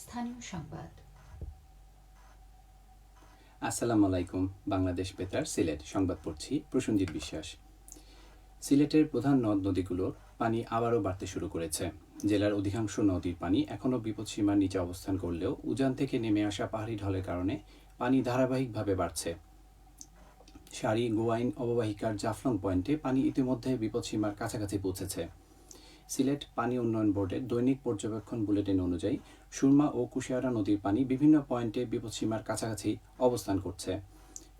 স্থানীয় সংবাদ। আসসালামু আলাইকুম। বাংলাদেশ বেতার সিলেট সংবাদ পড়ছি প্রসেনজিৎ বিশ্বাস। সিলেটের প্রধান নদ নদীগুলোর পানি আবারও বাড়তে শুরু করেছে। জেলার অধিকাংশ নদীর পানি এখনও বিপদসীমার নিচে অবস্থান করলেও উজান থেকে নেমে আসা পাহাড়ি ঢলের কারণে পানি ধারাবাহিকভাবে বাড়ছে। সারি গোয়াইন অববাহিকার জাফলং পয়েন্টে পানি ইতিমধ্যে বিপদসীমার কাছাকাছি পৌঁছেছে। সিলেট পানি উন্নয়ন বোর্ডের দৈনিক পর্যবেক্ষণ বুলেটিন অনুযায়ী সুরমা ও কুশিয়ারা নদীর পানি বিভিন্ন পয়েন্টে বিপদসীমার কাছাকাছি অবস্থান করছে।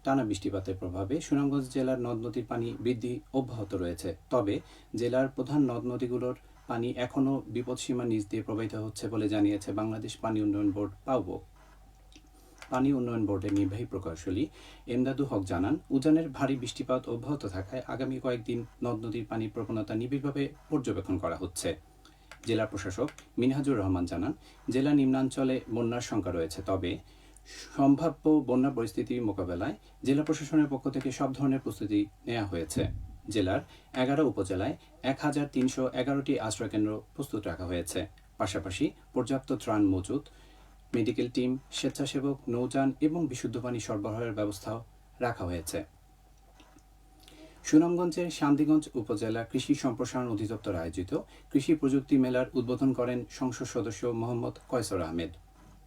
টানা বৃষ্টিপাতের প্রভাবে সুনামগঞ্জ জেলার নদ নদীর পানি বৃদ্ধি অব্যাহত রয়েছে। তবে জেলার প্রধান নদ নদীগুলোর পানি এখনও বিপদসীমার নিচ দিয়ে প্রবাহিত হচ্ছে বলে জানিয়েছে বাংলাদেশ পানি উন্নয়ন বোর্ড পাউবো। পানি উন্নয়ন বোর্ডের নির্বাহী প্রকৌশলী এমদাদু হক জানান, উজানের ভারী বৃষ্টিপাত অব্যাহত থাকায় আগামী কয়েকদিন নদ নদীর পানির প্রবণতা নিবিড়ভাবে পর্যবেক্ষণ করা হচ্ছে। জেলা প্রশাসক মিনহাজুর রহমান জানান, জেলা নিম্নাঞ্চলে বন্যার শঙ্কা রয়েছে, তবে সম্ভাব্য বন্যা পরিস্থিতি মোকাবেলায় জেলা প্রশাসনের পক্ষ থেকে সব ধরনের প্রস্তুতি নেওয়া হয়েছে। জেলার 11 উপজেলায় 1311টি আশ্রয়কেন্দ্র প্রস্তুত রাখা হয়েছে। পাশাপাশি পর্যাপ্ত ত্রাণ মজুত, মেডিকেল টিম, স্বেচ্ছাসেবক, নৌযান এবং বিশুদ্ধ পানি সরবরাহের ব্যবস্থাও রাখা হয়েছে। সুনামগঞ্জের শান্তিগঞ্জ উপজেলা কৃষি সম্প্রসারণ অধিদপ্তর আয়োজিত কৃষি প্রযুক্তি মেলার উদ্বোধন করেন সংসদ সদস্য মোহাম্মদ কয়সর আহমেদ।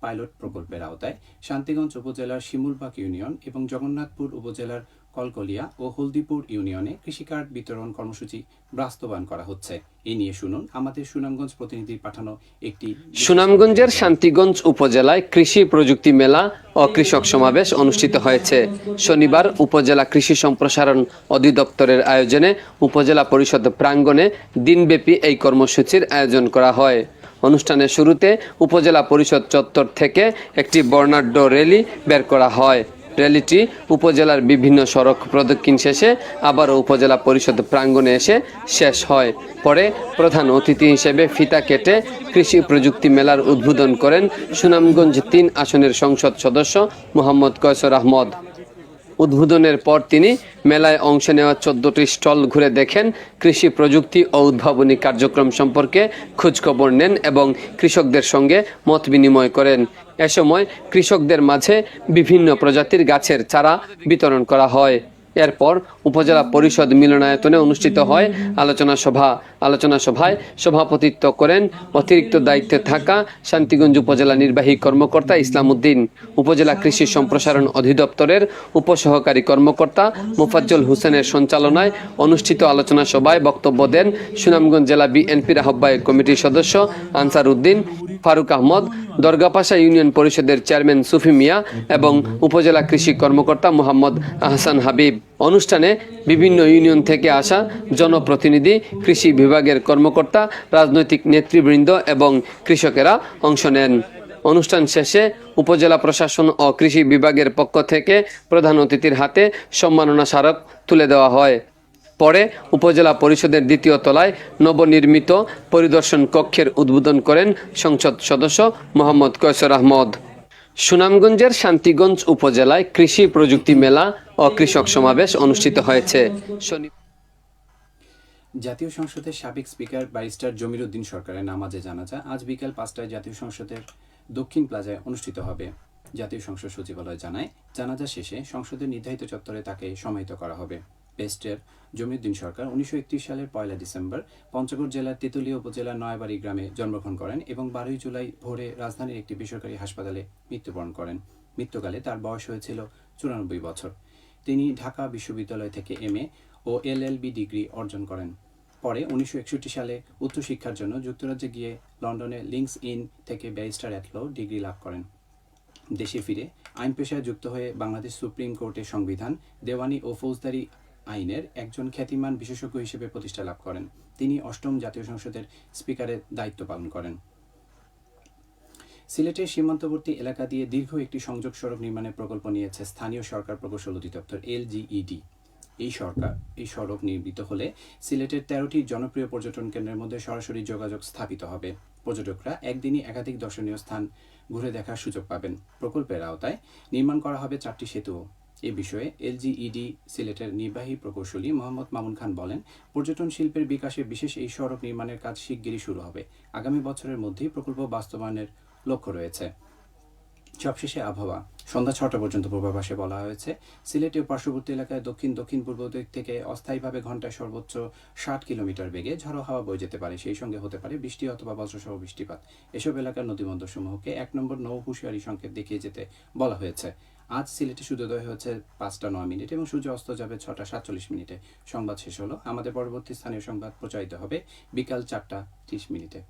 পাইলট প্রকল্পের আওতায় শান্তিগঞ্জ উপজেলার শিমুলবাগ ইউনিয়ন এবং জগন্নাথপুর উপজেলার কলকলিয়া ও হলদিপুর ইউনিয়নে কৃষিকার্ড বিতরণ কর্মসূচি বাস্তবায়ন করা হচ্ছে। এই নিয়ে শুনুন আমাদের সুনামগঞ্জ প্রতিনিধির পাঠানো একটি। সুনামগঞ্জের শান্তিগঞ্জ উপজেলায় কৃষি প্রযুক্তি মেলা ও কৃষক সমাবেশ অনুষ্ঠিত হয়েছে। শনিবার উপজেলা কৃষি সম্প্রসারণ অধিদপ্তরের আয়োজনে উপজেলা পরিষদ প্রাঙ্গণে দিনব্যাপী এই কর্মসূচির আয়োজন করা হয়। অনুষ্ঠানের শুরুতে উপজেলা পরিষদ চত্বর থেকে একটি বর্ণাঢ্য র্যালি বের করা হয়। র্যালিটি উপজেলার বিভিন্ন সড়ক প্রদক্ষিণ শেষে আবারও উপজেলা পরিষদ প্রাঙ্গণে এসে শেষ হয়। পরে প্রধান অতিথি হিসেবে ফিতা কেটে কৃষি প্রযুক্তি মেলার উদ্বোধন করেন সুনামগঞ্জ 3 আসনের সংসদ সদস্য মোহাম্মদ কয়সর আহমদ। উদ্বোধনের পর তিনি মেলায় অংশ নেওয়া 14টি স্টল ঘুরে দেখেন, কৃষি প্রযুক্তি ও উদ্ভাবনী কার্যক্রম সম্পর্কে খোঁজখবর নেন এবং কৃষকদের সঙ্গে মত বিনিময় করেন। এ সময় কৃষকদের মাঝে বিভিন্ন প্রজাতির গাছের চারা বিতরণ করা হয়। এরপর উপজেলা পরিষদ মিলনায়তনে অনুষ্ঠিত হয় আলোচনা সভা। আলোচনা সভায় সভাপতিত্ব করেন অতিরিক্ত দায়িত্বে থাকা শান্তিগঞ্জ উপজেলা নির্বাহী কর্মকর্তা ইসলাম উদ্দিন। উপজেলা কৃষি সম্প্রসারণ অধিদপ্তরের উপসহকারী কর্মকর্তা মোফাজ্জল হোসেনের সঞ্চালনায় অনুষ্ঠিত আলোচনা সভায় বক্তব্য দেন সুনামগঞ্জ জেলা বিএনপির আহ্বায়ক কমিটির সদস্য আনসার উদ্দিন, ফারুক আহমদ, দরগাপাশা ইউনিয়ন পরিষদের চেয়ারম্যান সুফি মিয়া এবং উপজেলা কৃষি কর্মকর্তা মোহাম্মদ আহসান হাবিব। অনুষ্ঠানে বিভিন্ন ইউনিয়ন থেকে আসা জনপ্রতিনিধি, কৃষি বিভাগের কর্মকর্তা, রাজনৈতিক নেতৃবৃন্দ এবং কৃষকেরা অংশ নেন। অনুষ্ঠান শেষে উপজেলা প্রশাসন ও কৃষি বিভাগের পক্ষ থেকে প্রধান অতিথির হাতে সম্মাননা স্মারক তুলে দেওয়া হয়। পরে উপজেলা পরিষদের 2য় তলায় নবনির্মিত পরিদর্শন কক্ষের উদ্বোধন করেন সংসদ সদস্য মোহাম্মদ কয়সর আহমদ। সুনামগঞ্জের শান্তিগঞ্জ উপজেলায় কৃষি প্রযুক্তি মেলা ও কৃষক সমাবেশ অনুষ্ঠিত হয়েছে। জাতীয় সংসদের সাবেক স্পিকার ব্যারিস্টার জমির উদ্দিন সরকারের নামাজে জানাজা আজ বিকেল 5টায় জাতীয় সংসদের দক্ষিণ প্লাজায় অনুষ্ঠিত হবে। জাতীয় সংসদ সচিবালয় জানায়, জানাজা শেষে সংসদের নির্ধারিত চত্বরে তাকে সমাহিত করা হবে। ব্যারিস্টার জমিউদ্দিন সরকার 1931 সালের 1 ডিসেম্বর পঞ্চগড় জেলার তেঁতুলিয়া উপজেলার নয়াবাড়ি গ্রামে জন্মগ্রহণ করেন এবং 12 জুলাই ভোরে রাজধানীর একটি বেসরকারি হাসপাতালে মৃত্যুবরণ করেন। মৃত্যুকালে তার বয়স হয়েছিল 94 বছর। তিনি ঢাকা বিশ্ববিদ্যালয় থেকে MA ও LLB ডিগ্রি অর্জন করেন। পরে 1961 সালে উচ্চশিক্ষার জন্য যুক্তরাজ্যে গিয়ে লন্ডনে লিঙ্কস ইন থেকে ব্যারিস্টার অ্যাট ল ডিগ্রি লাভ করেন। দেশে ফিরে আইন পেশায় যুক্ত হয়ে বাংলাদেশ সুপ্রিম কোর্টের সংবিধান, দেওয়ানি ও ফৌজদারি আইনের একজন খ্যাতিমান বিশেষজ্ঞ হিসেবে প্রতিষ্ঠা লাভ করেন। তিনি 8ম জাতীয় সংসদের স্পিকারের দায়িত্ব পালন করেন। সিলেটের সীমান্তবর্তী এলাকা দিয়ে দীর্ঘ একটি সংযোগ সড়ক নির্মাণের প্রকল্প নিয়েছে স্থানীয় সরকার প্রকৌশল অধিদপ্তর LGED। এই সড়ক নির্মিত হলে সিলেটের 13টি জনপ্রিয় পর্যটন কেন্দ্রের মধ্যে সরাসরি যোগাযোগ স্থাপিত হবে। পর্যটকরা একদিনই একাধিক দর্শনীয় স্থান ঘুরে দেখার সুযোগ পাবেন। প্রকল্পের আওতায় নির্মাণ করা হবে 4টি সেতুও। এ বিষয়ে LGED সিলেটের নির্বাহী প্রকৌশলী মোহাম্মদ মামুন খান বলেন, পর্যটন শিল্পের বিকাশে বিশেষ এই সড়ক নির্মাণের কাজ শিগগিরই শুরু হবে। আগামী বছরের মধ্যেই প্রকল্প বাস্তবায়নের লক্ষ্য রয়েছে। সবশেষে আবহাওয়া সন্ধ্যা 6টা পর্যন্ত পূর্বাভাসে বলা হয়েছে সিলেট ও পার্শ্ববর্তী এলাকায় দক্ষিণ পূর্ব দিক থেকে অস্থায়ীভাবে ঘন্টায় সর্বোচ্চ 60 কিলোমিটার বেগে ঝড়ো হাওয়া বয়ে যেতে পারে, সেই সঙ্গে হতে পারে বৃষ্টি অথবা বজ্রসহ বৃষ্টিপাত। এসব এলাকার নদীবন্দরসমূহকে 1 নম্বর নৌ হুঁশিয়ারি সংকেত দেখিয়ে যেতে বলা হয়েছে। আজ সিলেটে সূর্যোদয় হচ্ছে 5টা 9 মিনিট এবং সূর্য অস্ত যাবে 6টা 47 মিনিটে। সংবাদ শেষ হলো। আমাদের পরবর্তী স্থানীয় সংবাদ প্রচারিত হবে বিকাল 4টা 30 মিনিটে।